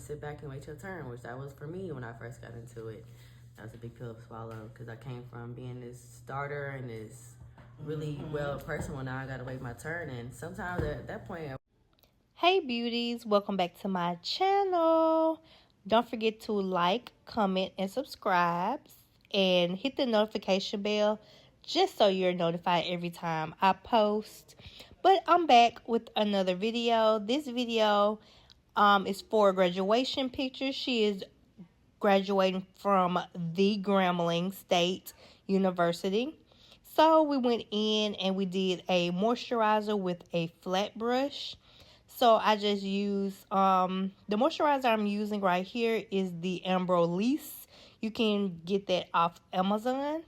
sit back and wait your turn, which that was for me when I first got into it. That was a big pill to swallow because I came from being this starter and this really well person. When now I gotta wait my turn, and sometimes at that point. Hey beauties, welcome back to my channel. Don't forget to like, comment, and subscribe, and hit the notification bell just so you're notified every time I post. But I'm back with another video. This video is for graduation pictures. She is graduating from the Grambling State University. So we went in and we did a moisturizer with a flat brush. So I just use, the moisturizer I'm using right here is the Ambrolise. You can get that off Amazon.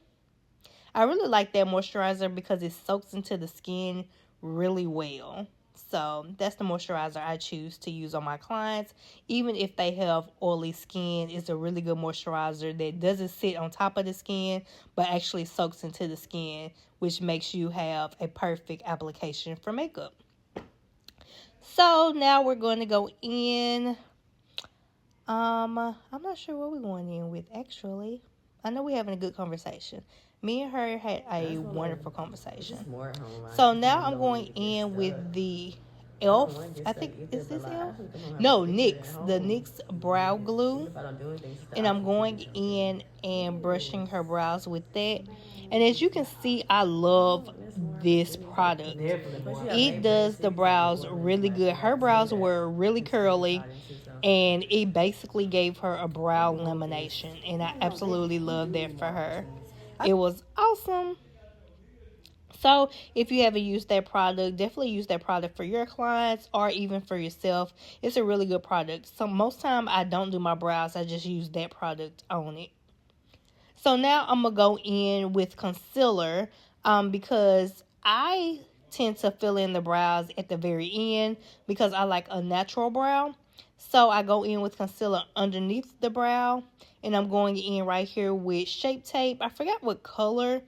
I really like that moisturizer because it soaks into the skin really well. So that's the moisturizer I choose to use on my clients. Even if they have oily skin, it's a really good moisturizer that doesn't sit on top of the skin, but actually soaks into the skin, which makes you have a perfect application for makeup. So now we're going to go in. I'm not sure what we're going in with actually. I know we're having a good conversation. Me and her had a wonderful conversation. So now I'm going in with the e.l.f. I think, is this e.l.f.? No, NYX. The NYX brow glue. And I'm going in and brushing her brows with that. And as you can see, I love this product. It does the brows really good. Her brows were really curly, and it basically gave her a brow lamination, and I absolutely love that for her. It was awesome. So if you haven't used that product, definitely use that product for your clients or even for yourself. It's a really good product. So most time I don't do my brows, I just use that product on it. So now I'm going to go in with concealer because I tend to fill in the brows at the very end because I like a natural brow. So I go in with concealer underneath the brow, and I'm going in right here with Shape Tape. I forgot what color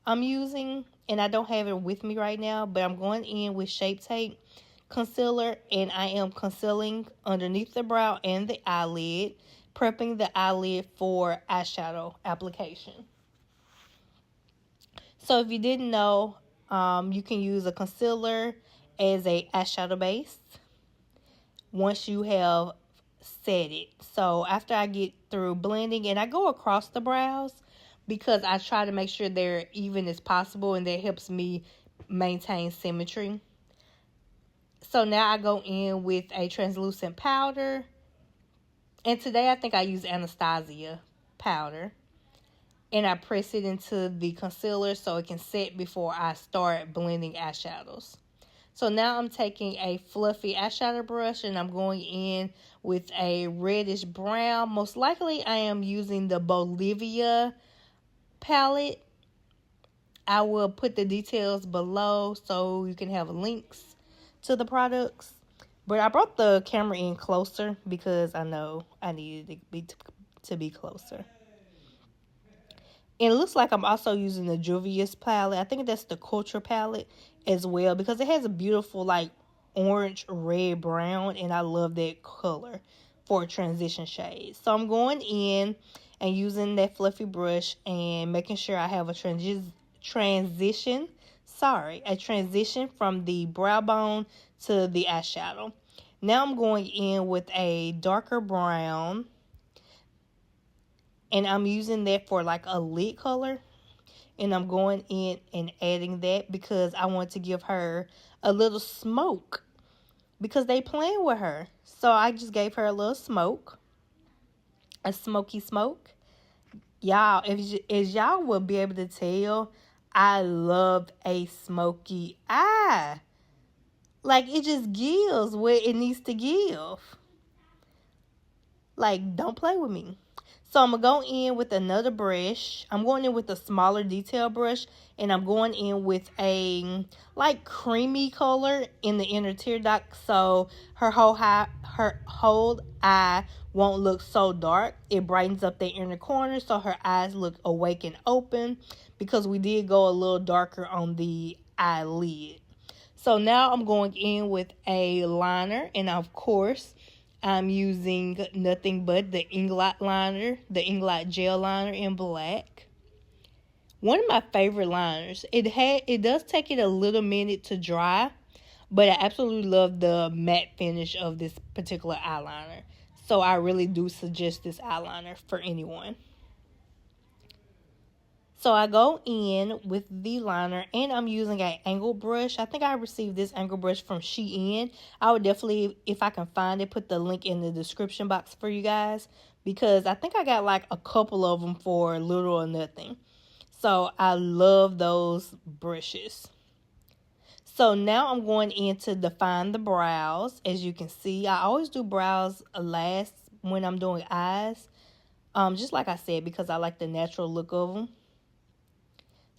I'm using, and I don't have it with me right now, but I'm going in with Shape Tape concealer, and I am concealing underneath the brow and the eyelid, prepping the eyelid for eyeshadow application. So if you didn't know, you can use a concealer as a eyeshadow base once you have set it. So after I get through blending, and I go across the brows because I try to make sure they're even as possible, and that helps me maintain symmetry. So now I go in with a translucent powder. And today I think I use Anastasia powder. And I press it into the concealer so it can set before I start blending eyeshadows. So now I'm taking a fluffy eyeshadow brush and I'm going in with a reddish brown. Most likely I am using the Bolivia palette. I will put the details below so you can have links to the products. But I brought the camera in closer because I know I needed it to be closer. And it looks like I'm also using the Juvia's palette. I think that's the Culture palette as well because it has a beautiful like orange, red, brown. And I love that color for transition shades. So I'm going in and using that fluffy brush and making sure I have a transition from the brow bone to the eyeshadow. Now I'm going in with a darker brown. And I'm using that for like a lid color. And I'm going in and adding that because I want to give her a little smoke. Because they playing with her. So I just gave her a little smoke. A smoky smoke. Y'all, as y'all will be able to tell, I love a smoky eye. Like it just gives where it needs to give. Like don't play with me. So I'm going to go in with another brush. I'm going in with a smaller detail brush. And I'm going in with a like creamy color in the inner tear duct. So her whole eye won't look so dark. It brightens up the inner corner so her eyes look awake and open. Because we did go a little darker on the eyelid. So now I'm going in with a liner. And of course, I'm using nothing but the Inglot liner, the Inglot gel liner in black. One of my favorite liners. It does take it a little minute to dry, but I absolutely love the matte finish of this particular eyeliner. So I really do suggest this eyeliner for anyone. So I go in with the liner, and I'm using an angle brush. I think I received this angle brush from Shein. I would definitely, if I can find it, put the link in the description box for you guys, because I think I got like a couple of them for little or nothing. So I love those brushes. So now I'm going in to define the brows. As you can see, I always do brows last when I'm doing eyes. Just like I said, because I like the natural look of them.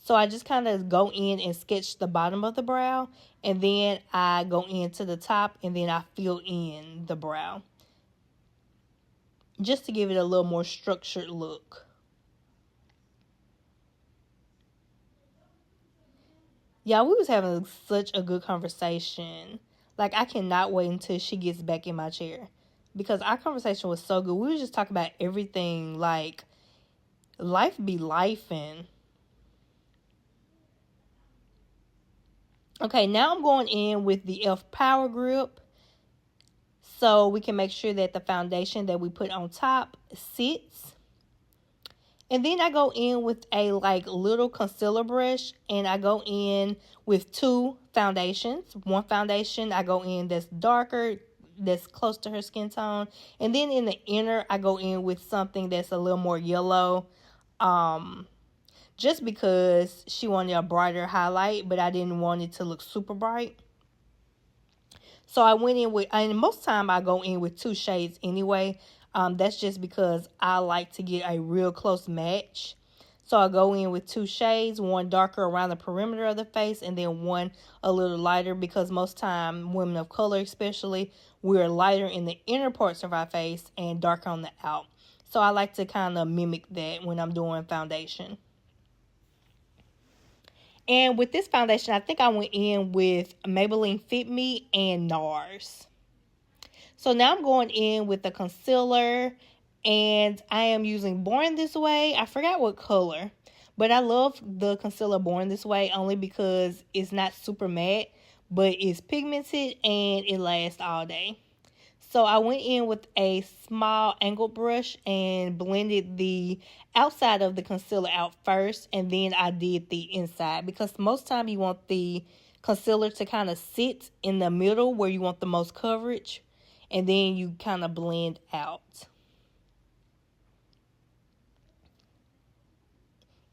So I just kind of go in and sketch the bottom of the brow, and then I go into the top, and then I fill in the brow, just to give it a little more structured look. Yeah, we was having such a good conversation. Like, I cannot wait until she gets back in my chair, because our conversation was so good. We was just talking about everything, like life be lifing. Okay, now I'm going in with the e.l.f. Power Grip, so we can make sure that the foundation that we put on top sits. And then I go in with a like little concealer brush, and I go in with two foundations. One foundation I go in that's darker, that's close to her skin tone, and then in the inner I go in with something that's a little more yellow, just because she wanted a brighter highlight, but I didn't want it to look super bright. So I went in with, and most time I go in with two shades anyway. That's just because I like to get a real close match. So I go in with two shades, one darker around the perimeter of the face, and then one a little lighter, because most time, women of color especially, we're lighter in the inner parts of our face and darker on the out. So I like to kind of mimic that when I'm doing foundation. And with this foundation, I think I went in with Maybelline Fit Me and NARS. So now I'm going in with the concealer, and I am using Born This Way. I forgot what color, but I love the concealer Born This Way only because it's not super matte, but it's pigmented and it lasts all day. So I went in with a small angled brush and blended the outside of the concealer out first, and then I did the inside, because most time you want the concealer to kind of sit in the middle where you want the most coverage, and then you kind of blend out.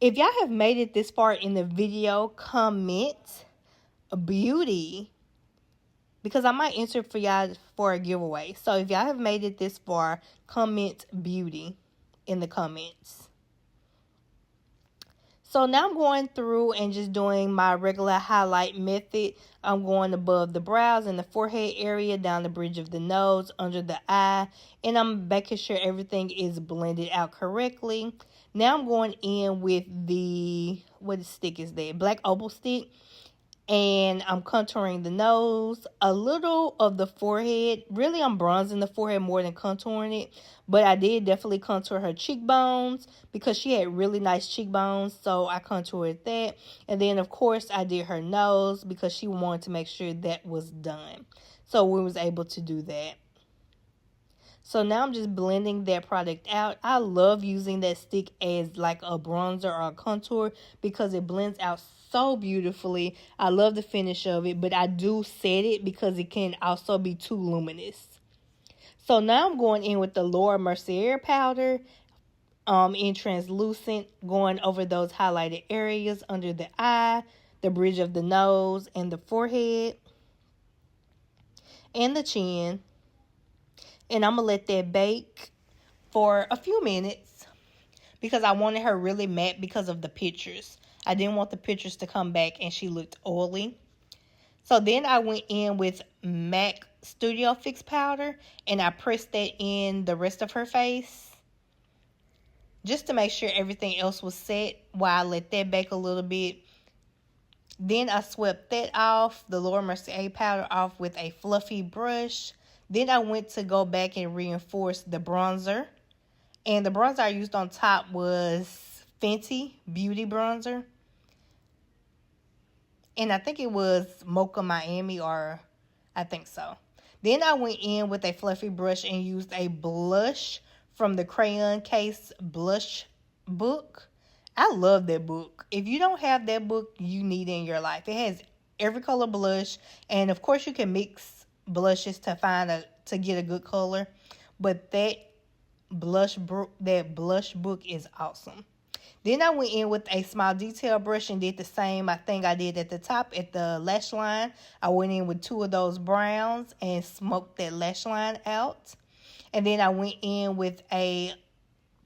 If y'all have made it this far in the video, comment beauty, because I might enter for y'all for a giveaway. So if y'all have made it this far, comment beauty in the comments. So now I'm going through and just doing my regular highlight method. I'm going above the brows and the forehead area, down the bridge of the nose, under the eye, and I'm making sure everything is blended out correctly. Now I'm going in with the, what stick is that? Black Opal stick. And I'm contouring the nose, a little of the forehead. Really, I'm bronzing the forehead more than contouring it. But I did definitely contour her cheekbones, because she had really nice cheekbones. So I contoured that. And then, of course, I did her nose, because she wanted to make sure that was done. So we was able to do that. So now I'm just blending that product out. I love using that stick as like a bronzer or a contour, because it blends out so beautifully. I love the finish of it, but I do set it because it can also be too luminous. So now I'm going in with the Laura Mercier powder in translucent, going over those highlighted areas under the eye, the bridge of the nose, and the forehead, and the chin. And I'm going to let that bake for a few minutes, because I wanted her really matte because of the pictures. I didn't want the pictures to come back and she looked oily. So then I went in with MAC Studio Fix powder, and I pressed that in the rest of her face, just to make sure everything else was set while I let that bake a little bit. Then I swept that off, the Laura Mercier powder off, with a fluffy brush Then I went to go back and reinforce the bronzer. And the bronzer I used on top was Fenty Beauty bronzer. And I think it was Mocha Miami, or I think so. Then I went in with a fluffy brush and used a blush from the Crayon Case Blush book. I love that book. If you don't have that book, you need it in your life. It has every color blush, and of course you can mix blushes to get a good color. But that blush book is awesome. Then I went in with a small detail brush and did the same thing I did at the top at the lash line. I went in with 2 of those browns and smoked that lash line out. And then I went in with a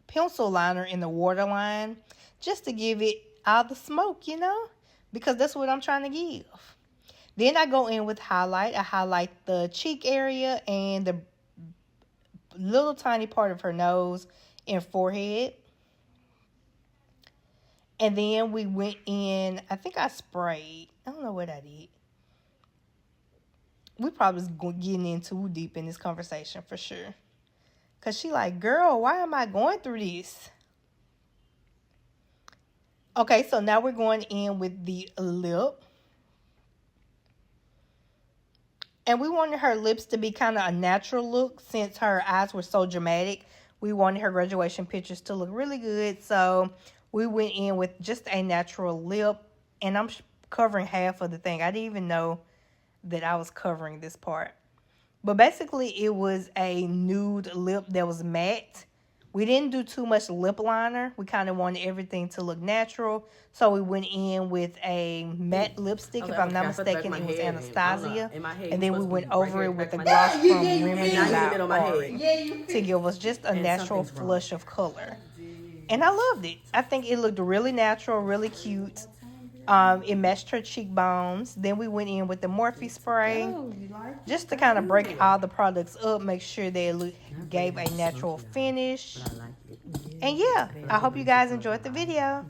pencil liner in the waterline just to give it all the smoke, because that's what I'm trying to give. Then I go in with highlight. I highlight the cheek area and the little tiny part of her nose and forehead. And then we went in, I think I sprayed. I don't know what I did. We probably was getting in too deep in this conversation for sure. Because she like, girl, why am I going through this? Okay, so now we're going in with the lip. And we wanted her lips to be kind of a natural look since her eyes were so dramatic. We wanted her graduation pictures to look really good. So we went in with just a natural lip. And I'm covering half of the thing. I didn't even know that I was covering this part. But basically, it was a nude lip that was matte. We didn't do too much lip liner. We kind of wanted everything to look natural. So we went in with a matte lipstick. If I'm not mistaken, it was Anastasia. And then we went over it with a gloss from Remedy to give us just a natural flush of color. And I loved it. I think it looked really natural, really cute. It matched her cheekbones. Then we went in with the Morphe spray just to kind of break all the products up, make sure they gave a natural finish. And yeah, I hope you guys enjoyed the video.